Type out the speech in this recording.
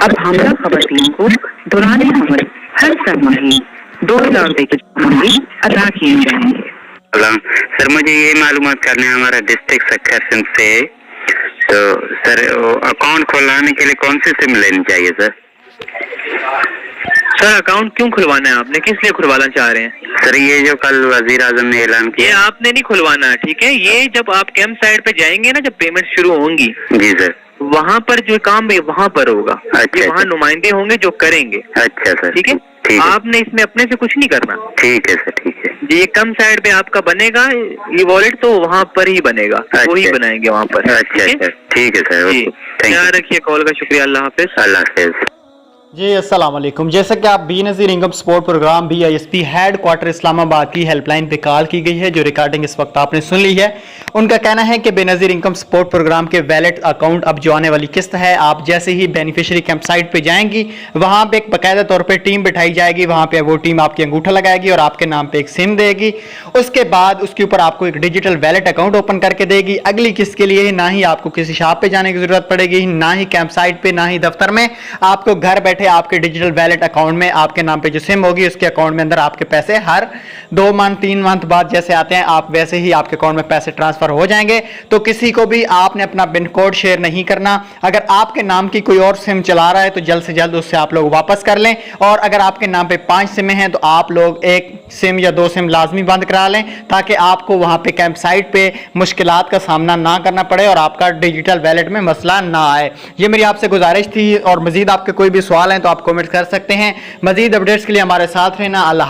اب حاملہ خواتین کو دوران حمل ہر سہ ماہی 2000 روپے کی ماہی ادا کیے جائیں گے۔ سر مجھے یہ معلومات کرنا ہے، ہمارا ڈسٹرکٹ سکھرسن سے، تو سر اکاؤنٹ کھلانے کے لیے کون سی سم لینی چاہیے سر؟ سر اکاؤنٹ کیوں کھلوانا ہے آپ نے، کس لیے کھلوانا چاہ رہے ہیں؟ سر یہ جو کل وزیر اعظم نے اعلان کیا، یہ آپ نے نہیں کھلوانا ہے، ٹھیک ہے؟ یہ جب آپ کیمپ سائٹ پہ جائیں گے نا، جب پیمنٹ شروع ہوں گی، جی سر، وہاں پر جو کام ہے وہاں پر ہوگا، اچھا، وہاں نمائندے ہوں گے جو کریں گے، اچھا سر، ٹھیک ہے؟ آپ نے اس میں اپنے سے کچھ نہیں کرنا، ٹھیک ہے سر، ٹھیک ہے جی۔ یہ کم سائٹ پہ آپ کا بنے گا یہ والیٹ، تو وہاں پر ہی بنے گا، وہی بنائیں گے وہاں پر۔ اچھا سر، ٹھیک ہے سر، جی، خیال رکھیے، کال کا شکریہ، اللہ حافظ۔ اللہ حافظ۔ جی السلام علیکم۔ جیسا کہ آپ Benazir income support programme BISP headquarter Islamabad کی ہیلپ لائن پہ کال کی گئی ہے، جو ریکارڈنگ اس وقت آپ نے سن لی ہے۔ ان کا کہنا ہے کہ بے نظیر انکم سپورٹ پروگرام کے ویلٹ اکاؤنٹ اب جو آنے والی قسط ہے، آپ جیسے ہی بینیفیشری کیمپ سائٹ پہ جائیں گی، وہاں پہ ایک باقاعدہ طور پہ ٹیم بٹھائی جائے گی، وہاں پہ وہ ٹیم آپ کی انگوٹھا لگائے گی اور آپ کے نام پہ ایک سم دے گی۔ اس کے بعد اس کے اوپر آپ کو ایک ڈیجیٹل ویلٹ اکاؤنٹ اوپن کر کے دے گی۔ اگلی قسط کے لیے نہ ہی آپ کو کسی شاپ پہ جانے کی ضرورت پڑے گی، نہ ہی کیمپ سائٹ پہ، نہ ہی دفتر میں۔ آپ کو گھر بیٹھے آپ کے ڈیجیٹل ویلٹ اکاؤنٹ میں آپ کے نام پہ جو سم ہوگی، اس کے اکاؤنٹ میں اندر آپ کے پیسے ہر 2 منتھ 3 منتھ بعد جیسے آتے ہیں، آپ ویسے ہی آپ کے اکاؤنٹ میں پیسے ٹرانسفر ہو جائیں گے۔ تو کسی کو بھی آپ نے اپنا پن کوڈ شیئر نہیں کرنا۔ اگر آپ کے نام کی کوئی اور سم چلا رہا ہے تو جلد سے جلد اس سے آپ لوگ واپس کر لیں، اور اگر آپ کے نام پہ 5 سمیں ہیں تو آپ لوگ 1 سم یا 2 سم لازمی بند کرا لیں، تاکہ آپ کو وہاں پہ کیمپ سائٹ پہ مشکلات کا سامنا نہ کرنا پڑے اور آپ کا ڈیجیٹل ویلٹ میں مسئلہ نہ آئے۔ یہ میری آپ سے گزارش تھی، اور مزید آپ کے کوئی بھی سوال ہیں تو آپ کمنٹ کر سکتے ہیں۔ مزید اپڈیٹس کے لیے ہمارے ساتھ رہنا۔ اللہ